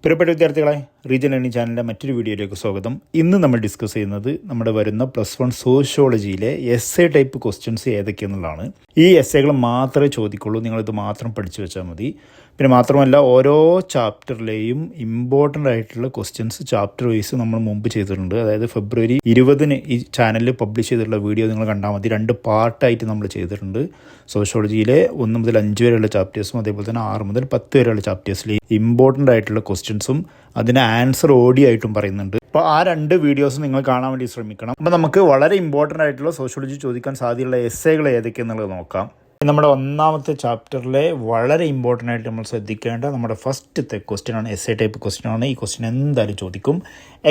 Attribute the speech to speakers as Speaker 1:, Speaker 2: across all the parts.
Speaker 1: പ്രിയപ്പെട്ട വിദ്യാർത്ഥികളെ, region learning ചാനലിൻ്റെ മറ്റൊരു വീഡിയോയിലേക്ക് സ്വാഗതം. ഇന്ന് നമ്മൾ ഡിസ്കസ് ചെയ്യുന്നത് നമ്മുടെ വരുന്ന +1 സോഷ്യോളജിയിലെ എസ്സേ ടൈപ്പ് ക്വസ്റ്റ്യൻസ് ഏതൊക്കെയെന്നുള്ളതാണ്. ഈ എസ്സേകൾ മാത്രമേ ചോദിക്കുള്ളൂ, നിങ്ങളിത് മാത്രം പഠിച്ചു വെച്ചാൽ മതി. പിന്നെ മാത്രമല്ല, ഓരോ ചാപ്റ്ററിലെയും ഇമ്പോർട്ടൻ്റ് ആയിട്ടുള്ള ക്വസ്റ്റ്യൻസ് ചാപ്റ്റർ വൈസ് നമ്മൾ മുമ്പ് ചെയ്തിട്ടുണ്ട്. അതായത് ഫെബ്രുവരി 20 ഈ ചാനലിൽ പബ്ലിഷ് ചെയ്തിട്ടുള്ള വീഡിയോ നിങ്ങൾ കണ്ടാൽ മതി. 2 പാർട്ടായിട്ട് നമ്മൾ ചെയ്തിട്ടുണ്ട്. സോഷ്യോളജിയിലെ 1 മുതൽ 5 വരെയുള്ള ചാപ്റ്റേഴ്സും അതേപോലെ തന്നെ 6 മുതൽ 10 വരെയുള്ള ചാപ്റ്റേഴ്സിൽ ഇമ്പോർട്ടൻ്റ് ആയിട്ടുള്ള ക്വസ്റ്റ്യൻസും അതിന് ആൻസർ ഓഡിയോ ആയിട്ടും പറയുന്നുണ്ട്. അപ്പോൾ ആ 2 വീഡിയോസ് നിങ്ങൾ കാണാൻ വേണ്ടി ശ്രമിക്കണം. അപ്പോൾ നമുക്ക് വളരെ ഇമ്പോർട്ടൻ്റ് ആയിട്ടുള്ള സോഷ്യോളജി ചോദിക്കാൻ സാധ്യതയുള്ള എസ്സേകൾ ഏതൊക്കെയെന്നുള്ളത് നോക്കാം. നമ്മുടെ ഒന്നാമത്തെ ചാപ്റ്ററിലെ വളരെ ഇമ്പോർട്ടൻ്റ് ആയിട്ട് നമ്മൾ ശ്രദ്ധിക്കേണ്ട നമ്മുടെ ഫസ്റ്റത്തെ ക്വസ്റ്റ്യനാണ്, എസ്സേ ടൈപ്പ് ക്വസ്റ്റ്യനാണ്. ഈ ക്വസ്റ്റ്യൻ എന്തായാലും ചോദിക്കും.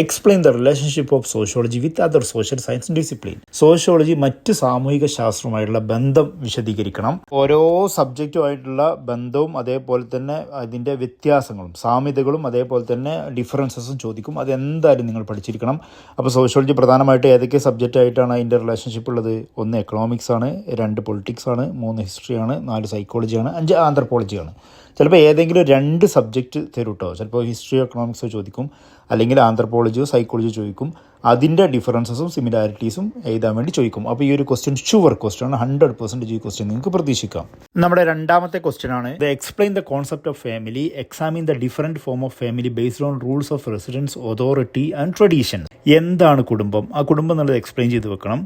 Speaker 1: Explain the relationship of sociology with other social science discipline. Sociology മറ്റ് സാമൂഹിക ശാസ്ത്രവുമായിട്ടുള്ള ബന്ധം വിശദീകരിക്കണം. ഓരോ സബ്ജക്റ്റുമായിട്ടുള്ള ബന്ധവും അതേപോലെ തന്നെ അതിൻ്റെ വ്യത്യാസങ്ങളും സാമ്യതകളും അതേപോലെ തന്നെ ഡിഫറൻസസും ചോദിക്കും. അതെന്തായാലും നിങ്ങൾ പഠിച്ചിരിക്കണം. അപ്പോൾ സോഷ്യോളജി പ്രധാനമായിട്ട് ഏതൊക്കെ സബ്ജക്റ്റായിട്ടാണ് അതിൻ്റെ റിലേഷൻഷിപ്പ് ഉള്ളത്? 1 എക്കണോമിക്സ് ആണ്, 2 പൊളിറ്റിക്സ് ആണ്, 3 ഹിസ്റ്ററിയാണ്, 4 സൈക്കോളജിയാണ്, 5 ആന്ത്രപ്പോളജിയാണ്. ചിലപ്പോൾ ഏതെങ്കിലും 2 സബ്ജക്റ്റ് തരും കേട്ടോ. ചിലപ്പോൾ ഹിസ്റ്ററി എക്കണോമിക്സോ ചോദിക്കും, അല്ലെങ്കിൽ ആന്ത്രപ്പോളജിയോ സൈക്കോളജിയോ ചോദിക്കും. അതിൻ്റെ ഡിഫറൻസസും സിമിലാരിറ്റീസും എഴുതാൻ വേണ്ടി ചോദിക്കും. അപ്പോൾ ഈ ഒരു ക്വസ്റ്റ്യൻ ഷുവർ ക്വസ്റ്റ്യൻ ആണ്. 100% ഈ ക്വസ്റ്റ്യൻ നിങ്ങൾക്ക് പ്രതീക്ഷിക്കാം. നമ്മുടെ രണ്ടാമത്തെ ക്വസ്റ്റ്യൻ ആണ്, explain the concept of family, examine the different form of family based on rules of residence, authority and tradition. എന്താണ് കുടുംബം? ആ കുടുംബം എന്നുള്ളത് എക്സ്പ്ലെയിൻ ചെയ്ത് വെക്കണം.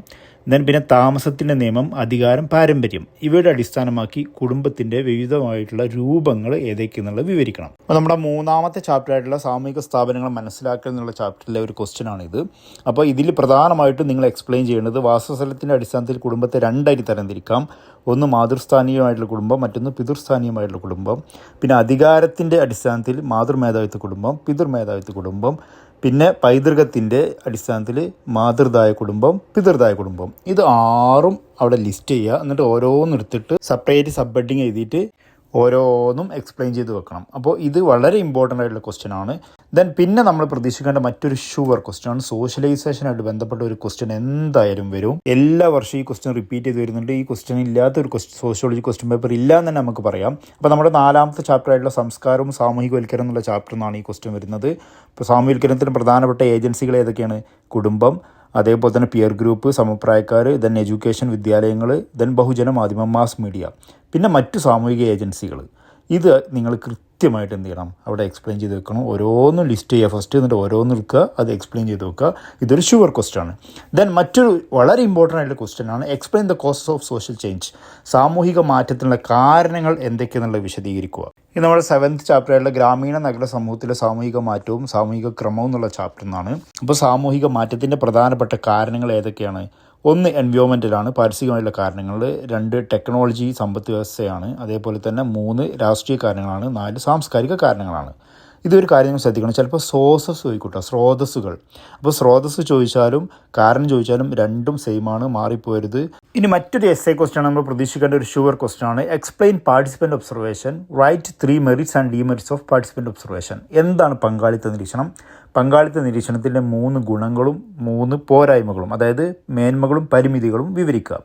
Speaker 1: പിന്നെ താമസത്തിൻ്റെ നിയമം, അധികാരം, പാരമ്പര്യം ഇവയുടെ അടിസ്ഥാനമാക്കി കുടുംബത്തിൻ്റെ വിവിധമായിട്ടുള്ള രൂപങ്ങൾ ഏതൊക്കെയെന്നുള്ളത് വിവരിക്കണം. അപ്പോൾ നമ്മുടെ മൂന്നാമത്തെ ചാപ്റ്റർ ആയിട്ടുള്ള സാമൂഹിക സ്ഥാപനങ്ങൾ മനസ്സിലാക്കൽ എന്നുള്ള ചാപ്റ്ററിലെ ഒരു ക്വസ്റ്റ്യൻ ആണിത്. അപ്പോൾ ഇതിൽ പ്രധാനമായിട്ടും നിങ്ങൾ എക്സ്പ്ലെയിൻ ചെയ്യേണ്ടത് വാസസ്ഥലത്തിൻ്റെ അടിസ്ഥാനത്തിൽ കുടുംബത്തെ 2 ആയി തരംതിരിക്കാം. ഒന്ന് മാതൃസ്ഥാനീയമായിട്ടുള്ള കുടുംബം, മറ്റൊന്ന് പിതൃസ്ഥാനീയമായിട്ടുള്ള കുടുംബം. പിന്നെ അധികാരത്തിൻ്റെ അടിസ്ഥാനത്തിൽ മാതൃമേധാവിത്വ കുടുംബം, പിതൃമേധാവിത്വ കുടുംബം. പിന്നെ പൈതൃകത്തിൻ്റെ അടിസ്ഥാനത്തിൽ മാതൃദായ കുടുംബം, പിതൃദായ കുടുംബം. ഇത് 6ഉം അവിടെ ലിസ്റ്റ് ചെയ്യുക. എന്നിട്ട് ഓരോന്നും എടുത്തിട്ട് സെപ്പറേറ്റ് സബ് ഹെഡിങ് എഴുതിയിട്ട് ഓരോന്നും എക്സ്പ്ലെയിൻ ചെയ്ത് വെക്കണം. അപ്പോൾ ഇത് വളരെ ഇമ്പോർട്ടൻ്റ് ആയിട്ടുള്ള ക്വസ്റ്റ്യൻ ആണ്. പിന്നെ നമ്മൾ പ്രതീക്ഷിക്കേണ്ട മറ്റൊരു ഷുവർ ക്വസ്റ്റ്യൻ ആണ്, സോഷ്യലൈസേഷനായിട്ട് ബന്ധപ്പെട്ട ഒരു ക്വസ്റ്റ്യൻ എന്തായാലും വരും. എല്ലാ വർഷവും ഈ ക്വസ്റ്റ്യൻ റിപ്പീറ്റ് ചെയ്ത് വരുന്നുണ്ട്. ഈ ക്വസ്റ്റ്യൻ ഇല്ലാത്ത ഒരു സോഷ്യോളജി ക്വസ്റ്റ്യൻ പേപ്പർ ഇല്ല എന്ന് തന്നെ നമുക്ക് പറയാം. അപ്പോൾ നമ്മുടെ 4ാമത്തെ ചാപ്റ്റർ ആയിട്ടുള്ള സംസ്കാരവും സാമൂഹികവൽക്കരണം എന്നുള്ള ചാപ്റ്ററിൽ നിന്നാണ് ഈ ക്വസ്റ്റ്യൻ വരുന്നത്. ഇപ്പോൾ സാമൂഹികവൽക്കരണത്തിന് പ്രധാനപ്പെട്ട ഏജൻസികൾ ഏതൊക്കെയാണ്? കുടുംബം, അതേപോലെ തന്നെ പിയർ ഗ്രൂപ്പ്, സമപ്രായക്കാർ, എഡ്യൂക്കേഷൻ, വിദ്യാലയങ്ങൾ, ബഹുജന മാധ്യമം, മാസ് മീഡിയ, പിന്നെ മറ്റു സാമൂഹിക ഏജൻസികൾ. ഇത് നിങ്ങൾ കൃത്യമായിട്ട് എന്ത് ചെയ്യണം? അവിടെ എക്സ്പ്ലെയിൻ ചെയ്ത് വെക്കണം. ഓരോന്നും ലിസ്റ്റ് ചെയ്യുക ഫസ്റ്റ്, എന്നിട്ട് ഓരോന്നും എടുക്കുക, അത് എക്സ്പ്ലെയിൻ ചെയ്ത് വെക്കുക. ഇതൊരു ഷുവർ ക്വസ്റ്റ്യൻ ആണ്. മറ്റൊരു വളരെ ഇമ്പോർട്ടൻ്റ് ആയിട്ടുള്ള ക്വസ്റ്റ്യൻ ആണ്, explain the causes of social change. സാമൂഹിക മാറ്റത്തിനുള്ള കാരണങ്ങൾ എന്തൊക്കെയെന്നുള്ളത് വിശദീകരിക്കുക. ഇത് നമ്മുടെ 7th ചാപ്റ്റർ ആയിട്ടുള്ള ഗ്രാമീണ നഗര സമൂഹത്തിലെ സാമൂഹിക മാറ്റവും സാമൂഹിക ക്രമവും എന്നുള്ള ചാപ്റ്ററിൽ നിന്നാണ്. അപ്പോൾ സാമൂഹിക മാറ്റത്തിൻ്റെ പ്രധാനപ്പെട്ട കാരണങ്ങൾ ഏതൊക്കെയാണ്? 1 എൻവയോൺമെൻറ്റലാണ്, പാരിസ്ഥിതികമായിട്ടുള്ള കാരണങ്ങൾ. 2 ടെക്നോളജി, സമ്പദ് വ്യവസ്ഥയാണ്. അതേപോലെ തന്നെ 3 രാഷ്ട്രീയ കാരണങ്ങളാണ്. 4 സാംസ്കാരിക കാരണങ്ങളാണ്. ഇതൊരു കാര്യം ശ്രദ്ധിക്കണം. ചിലപ്പോൾ സോഴ്സസ് ചോദിക്കൂട്ടോ, സ്രോതസ്സുകൾ. അപ്പോൾ സ്രോതസ്സ് ചോദിച്ചാലും കാരണം ചോദിച്ചാലും 2ഉം സെയിമാണ്, മാറിപ്പോരുത്. ഇനി മറ്റൊരു എസ്സേ ക്വസ്റ്റ്യൻ നമ്മൾ പ്രതീക്ഷിക്കേണ്ട ഒരു ഷുവർ ക്വസ്റ്റ്യൻ ആണ്, explain participant observation, write 3 merits and demerits of participant observation. എന്താണ് പങ്കാളിത്ത നിരീക്ഷണം? പങ്കാളിത്ത നിരീക്ഷണത്തിൻ്റെ 3 ഗുണങ്ങളും 3 പോരായ്മകളും, അതായത് മേന്മകളും പരിമിതികളും വിവരിക്കുക.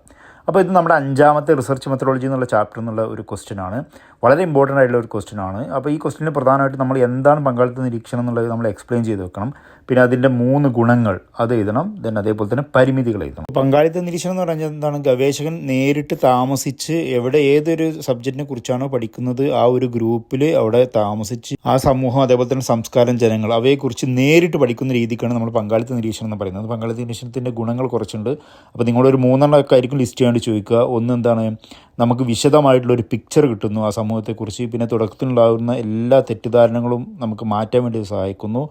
Speaker 1: അപ്പോൾ ഇത് നമ്മുടെ 5ാമത്തെ റിസർച്ച് മെത്തഡോളജി എന്നുള്ള ചാപ്റ്റർ എന്നുള്ള ഒരു ക്വസ്റ്റ്യൻ ആണ്. വളരെ ഇമ്പോർട്ടൻ്റ് ആയിട്ടുള്ള ഒരു ക്വസ്റ്റ്യൻ ആണ്. അപ്പോൾ ഈ ക്വസ്റ്റ്യന് പ്രധാനമായിട്ട് നമ്മൾ എന്താണ് പങ്കാളിത്ത നിരീക്ഷണം എന്നുള്ളത് നമ്മൾ എക്സ്പ്ലെയിൻ ചെയ്ത് വെക്കണം. പിന്നെ അതിൻ്റെ 3 ഗുണങ്ങൾ അത് എഴുതണം. അതേപോലെ തന്നെ പരിമിതികൾ എഴുതണം. പങ്കാളിത്ത നിരീക്ഷണം എന്ന് പറഞ്ഞാൽ എന്താണ്? ഗവേഷകൻ നേരിട്ട് താമസിച്ച് ഏതൊരു സബ്ജക്റ്റിനെ കുറിച്ചാണോ പഠിക്കുന്നത് ആ ഒരു ഗ്രൂപ്പിൽ അവിടെ താമസിച്ച് ആ സമൂഹം, അതേപോലെ തന്നെ സംസ്കാരം, ജനങ്ങൾ അവയെക്കുറിച്ച് നേരിട്ട് പഠിക്കുന്ന രീതിക്കാണ് നമ്മൾ പങ്കാളിത്ത നിരീക്ഷണം എന്ന് പറയുന്നത്. പങ്കാളിത്ത നിരീക്ഷണത്തിൻ്റെ ഗുണങ്ങൾ കുറച്ചുണ്ട്. അപ്പോൾ നിങ്ങളൊരു 3 ഒക്കെ ആയിരിക്കും ലിസ്റ്റ് ചെയ്യാണ്ട് ചോദിക്കുക. ഒന്ന് എന്താണ്? നമുക്ക് വിശദമായിട്ടുള്ളൊരു പിക്ചർ കിട്ടുന്നു ആ സമൂഹത്തെക്കുറിച്ച്. പിന്നെ തുടക്കത്തിലുണ്ടാകുന്ന എല്ലാ തെറ്റിദ്ധാരണകളും നമുക്ക് മാറ്റാൻ വേണ്ടി സഹായിക്കുന്നു.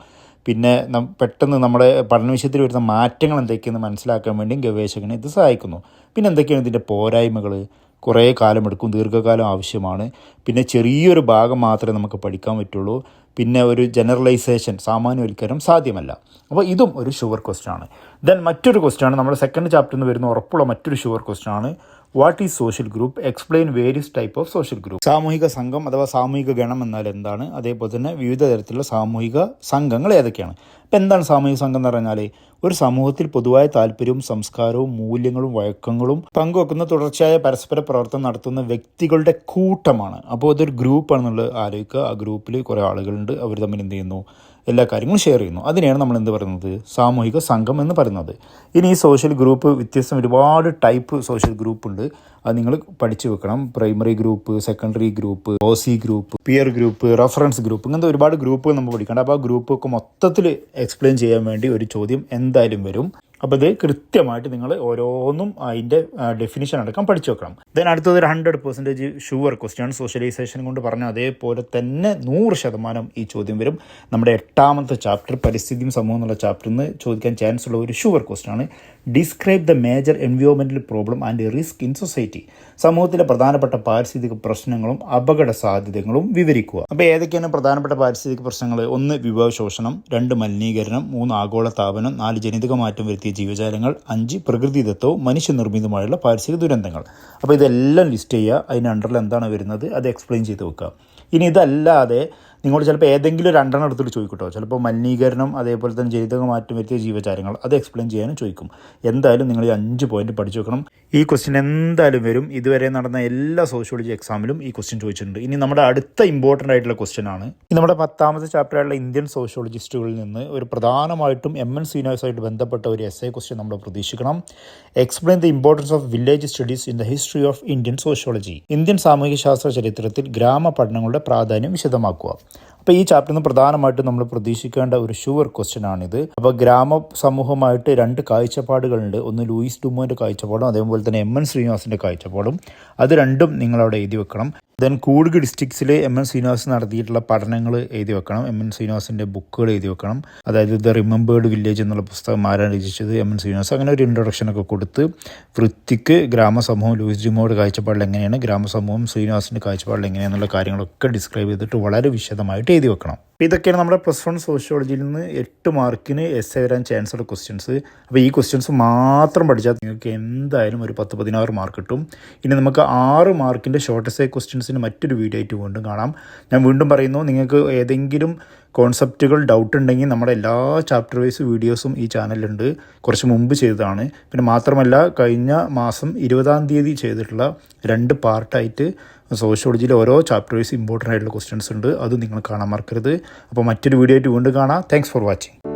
Speaker 1: പിന്നെ പെട്ടെന്ന് നമ്മുടെ പഠന വിഷയത്തിൽ വരുന്ന മാറ്റങ്ങൾ എന്തൊക്കെയെന്ന് മനസ്സിലാക്കാൻ വേണ്ടിയും ഗവേഷകനെ ഇത് സഹായിക്കുന്നു. പിന്നെ എന്തൊക്കെയാണ് ഇതിൻ്റെ പോരായ്മകൾ? കുറേ കാലമെടുക്കും, ദീർഘകാലം ആവശ്യമാണ്. പിന്നെ ചെറിയൊരു ഭാഗം മാത്രമേ നമുക്ക് പഠിക്കാൻ പറ്റുള്ളൂ. പിന്നെ ഒരു ജനറലൈസേഷൻ, സാമാന്യവൽക്കരണം സാധ്യമല്ല. അപ്പോൾ ഇതും ഒരു ഷുവർ ക്വസ്റ്റ്യൻ ആണ്. മറ്റൊരു ക്വസ്റ്റ്യൻ ആണ് നമ്മുടെ 2nd ചാപ്റ്ററിൽ നിന്ന് വരുന്ന ഉറപ്പുള്ള മറ്റൊരു ഷുവർ ക്വസ്റ്റ്യൻ ആണ്, what is social group, explain various type of social group. സാമൂഹിക സംഘം അഥവാ സാമൂഹിക ഗണം എന്നാൽ എന്താണ്, അതേപോലെ തന്നെ വിവിധ തരത്തിലുള്ള സാമൂഹിക സംഘങ്ങൾ ഏതൊക്കെയാണ്. ഇപ്പം എന്താണ് സാമൂഹിക സംഘം എന്ന് പറഞ്ഞാൽ ഒരു സമൂഹത്തിൽ പൊതുവായ താല്പര്യവും സംസ്കാരവും മൂല്യങ്ങളും വഴക്കങ്ങളും പങ്കുവെക്കുന്ന തുടർച്ചയായ പരസ്പര പ്രവർത്തനം നടത്തുന്ന വ്യക്തികളുടെ കൂട്ടമാണ്. അപ്പോൾ ഇതൊരു ഗ്രൂപ്പാണെന്നുള്ളത് ആലോചിക്കുക. ആ ഗ്രൂപ്പിൽ കുറേ ആളുകളുണ്ട്, അവർ തമ്മിൽ എന്ത് ചെയ്യുന്നു, എല്ലാ കാര്യങ്ങളും ഷെയർ ചെയ്യുന്നു. അതിനെയാണ് നമ്മൾ എന്ത് പറയുന്നത്, സാമൂഹിക സംഘം എന്ന് പറയുന്നത്. ഇനി ഈ സോഷ്യൽ ഗ്രൂപ്പ് വ്യത്യസ്തം ഒരുപാട് ടൈപ്പ് സോഷ്യൽ ഗ്രൂപ്പ് ഉണ്ട്. അത് നിങ്ങൾ പഠിച്ചു വെക്കണം. Primary group, secondary group, OC group, peer group, reference group, ഇങ്ങനത്തെ ഒരുപാട് ഗ്രൂപ്പുകൾ നമ്മൾ പഠിക്കണം. അപ്പോൾ ആ ഗ്രൂപ്പൊക്കെ മൊത്തത്തിൽ എക്സ്പ്ലെയിൻ ചെയ്യാൻ വേണ്ടി ഒരു ചോദ്യം എന്തായാലും വരും. അപ്പോൾ ഇത് കൃത്യമായിട്ട് നിങ്ങൾ ഓരോന്നും അതിൻ്റെ ഡെഫിനിഷൻ അടക്കം പഠിച്ചു വെക്കണം. ദെൻ അടുത്തത് 100% ഷുവർ ക്വസ്റ്റ്യൻ. സോഷ്യലൈസേഷൻ കൊണ്ട് പറഞ്ഞ അതേപോലെ തന്നെ 100% ഈ ചോദ്യം വരും. നമ്മുടെ 8ാമത്തെ ചാപ്റ്റർ പരിസ്ഥിതിയും സമൂഹം എന്നുള്ള ചാപ്റ്ററിൽ നിന്ന് ചോദിക്കാൻ ചാൻസ് ഉള്ള ഒരു ഷുവർ ക്വസ്റ്റ്യൻ ആണ്. Describe the major environmental problem and risk in society. സമൂഹത്തിലെ പ്രധാനപ്പെട്ട പാരിസ്ഥിതിക പ്രശ്നങ്ങളും അപകട സാധ്യതകളും വിവരിക്കുക. അപ്പോൾ ഏതൊക്കെയാണ് പ്രധാനപ്പെട്ട പാരിസ്ഥിതിക പ്രശ്നങ്ങൾ? 1 വിഭവശോഷണം, 2 മലിനീകരണം, 3 ആഗോളതാപനം, 4 ജനിതക മാറ്റം വരുത്തിയ ജീവജാലങ്ങൾ, 5 പ്രകൃതിദത്തവും മനുഷ്യനിർമ്മിതമായുള്ള പാരിസ്ഥിതിക ദുരന്തങ്ങൾ. അപ്പോൾ ഇതെല്ലാം ലിസ്റ്റ് ചെയ്യുക. അതിന് അണ്ടറിൽ എന്താണ് വരുന്നത് അത് എക്സ്പ്ലെയിൻ ചെയ്ത് വെക്കുക. ഇനി ഇതല്ലാതെ നിങ്ങളോട് ചിലപ്പോൾ ഏതെങ്കിലും ഒരു 2 എടുത്തിട്ട് ചോദിക്കട്ടോ. ചിലപ്പോൾ മലിനീകരണം, അതേപോലെ തന്നെ ജനിതക മാറ്റം വരുത്തിയ ജീവജാലങ്ങൾ, അത് എക്സ്പ്ലെയിൻ ചെയ്യാനും ചോദിക്കും. എന്തായാലും നിങ്ങൾ ഈ 5 പോയിന്റ് പഠിച്ചു വെക്കണം. ഈ ക്വസ്റ്റ്യൻ എന്തായാലും വരും. ഇതുവരെ നടന്ന എല്ലാ സോഷ്യോളജി എക്സാമിലും ഈ ക്വസ്റ്റ്യൻ ചോദിച്ചിട്ടുണ്ട്. ഇനി നമ്മുടെ അടുത്ത ഇമ്പോർട്ടൻ്റ് ആയിട്ടുള്ള ക്വസ്റ്റ്യൻ ആണ്. നമ്മുടെ 10ാമത്തെ ചാപ്റ്ററായിട്ടുള്ള ഇന്ത്യൻ സോഷ്യോളജിസ്റ്റുകളിൽ നിന്ന് ഒരു പ്രധാനമായിട്ടും MN ശ്രീനിവാസുമായിട്ട് ബന്ധപ്പെട്ട ഒരു essay ക്വസ്റ്റ്യൻ നമ്മൾ പ്രതീക്ഷിക്കണം. Explain the importance of village studies in the history of Indian sociology. Indian സാമൂഹിക ശാസ്ത്ര ചരിത്രത്തിൽ ഗ്രാമപഠനങ്ങളുടെ പ്രാധാന്യം വിശദമാക്കുക. അപ്പോൾ ഈ ചാപ്റ്ററിൽ നിന്ന് പ്രധാനമായിട്ടും നമ്മൾ പ്രതീക്ഷിക്കേണ്ട ഒരു ഷുവർ ക്വസ്റ്റ്യൻ ആണിത്. അപ്പോൾ ഗ്രാമ സമൂഹമായിട്ട് 2 കാഴ്ചപ്പാടുകളുണ്ട്. ഒന്ന് ലൂയിസ് ഡുമോൻ്റെ കാഴ്ചപ്പാടും അതേപോലെ തന്നെ MN ശ്രീനിവാസിൻ്റെ കാഴ്ചപ്പാടും. അത് രണ്ടും നിങ്ങളവിടെ എഴുതി വെക്കണം. ദെൻ കൂർഗ് ഡിസ്ട്രിക്ട്സിൽ MN ശ്രീനിവാസ് നടത്തിയിട്ടുള്ള പഠനങ്ങൾ എഴുതി വെക്കണം. MN ശ്രീനിവാസിൻ്റെ ബുക്കുകൾ എഴുതി വെക്കണം. അതായത് ദ റിമെമ്പേർഡ് വില്ലേജ് എന്നുള്ള പുസ്തകം ആരാണ് രചിച്ചത്, MN ശ്രീനിവാസ്. അങ്ങനെ ഒരു ഇൻട്രൊഡക്ഷനൊക്കെ കൊടുത്ത് വൃത്തിക്ക് ഗ്രാമസമൂഹം ലൂയിസ് ഡുമോയുടെ കാഴ്ചപ്പാടിൽ എങ്ങനെയാണ്, ഗ്രാമസമൂഹം ശ്രീനിവാസിൻ്റെ കാഴ്ചപ്പാടിൽ എങ്ങനെയാണെന്നുള്ള കാര്യങ്ങളൊക്കെ ഡിസ്ക്രൈബ് ചെയ്തിട്ട് വളരെ വിശദമായിട്ട് എഴുതി വെക്കണം. ഇതൊക്കെയാണ് നമ്മുടെ +1 സോഷ്യോളജിയിൽ നിന്ന് 8 മാർക്കിന് essay വരാൻ ചാൻസ് ഉള്ള ക്വസ്റ്റ്യൻസ്. അപ്പോൾ ഈ ക്വസ്റ്റ്യൻസ് മാത്രം പഠിച്ചാൽ നിങ്ങൾക്ക് എന്തായാലും ഒരു 10-16 മാർക്ക് കിട്ടും. ഇനി നമുക്ക് 6 മാർക്കിൻ്റെ ഷോർട്ട് essay ക്വസ്റ്റ്യൻസിന് മറ്റൊരു വീഡിയോ ആയിട്ട് വീണ്ടും കാണാം. ഞാൻ വീണ്ടും പറയുന്നു, നിങ്ങൾക്ക് ഏതെങ്കിലും കോൺസെപ്റ്റുകൾ ഡൗട്ട് ഉണ്ടെങ്കിൽ നമ്മുടെ എല്ലാ ചാപ്റ്റർ വൈസ് വീഡിയോസും ഈ ചാനലിലുണ്ട്. കുറച്ച് മുമ്പ് ചെയ്തതാണ്. പിന്നെ മാത്രമല്ല കഴിഞ്ഞ മാസം 20-ാം തീയതി ചെയ്തിട്ടുള്ള 2 പാർട്ടായിട്ട് സോഷ്യോളജിയിലെ ഓരോ ചാപ്റ്റർ വൈസ് ഇമ്പോർട്ടൻ്റ് ആയിട്ടുള്ള ക്വസ്റ്റ്യൻസ് ഉണ്ട്. അത് നിങ്ങൾ കാണാൻ മറക്കരുത്. അപ്പോൾ മറ്റൊരു വീഡിയോ ആയിട്ട് വീണ്ടും കാണാം. Thanks for watching.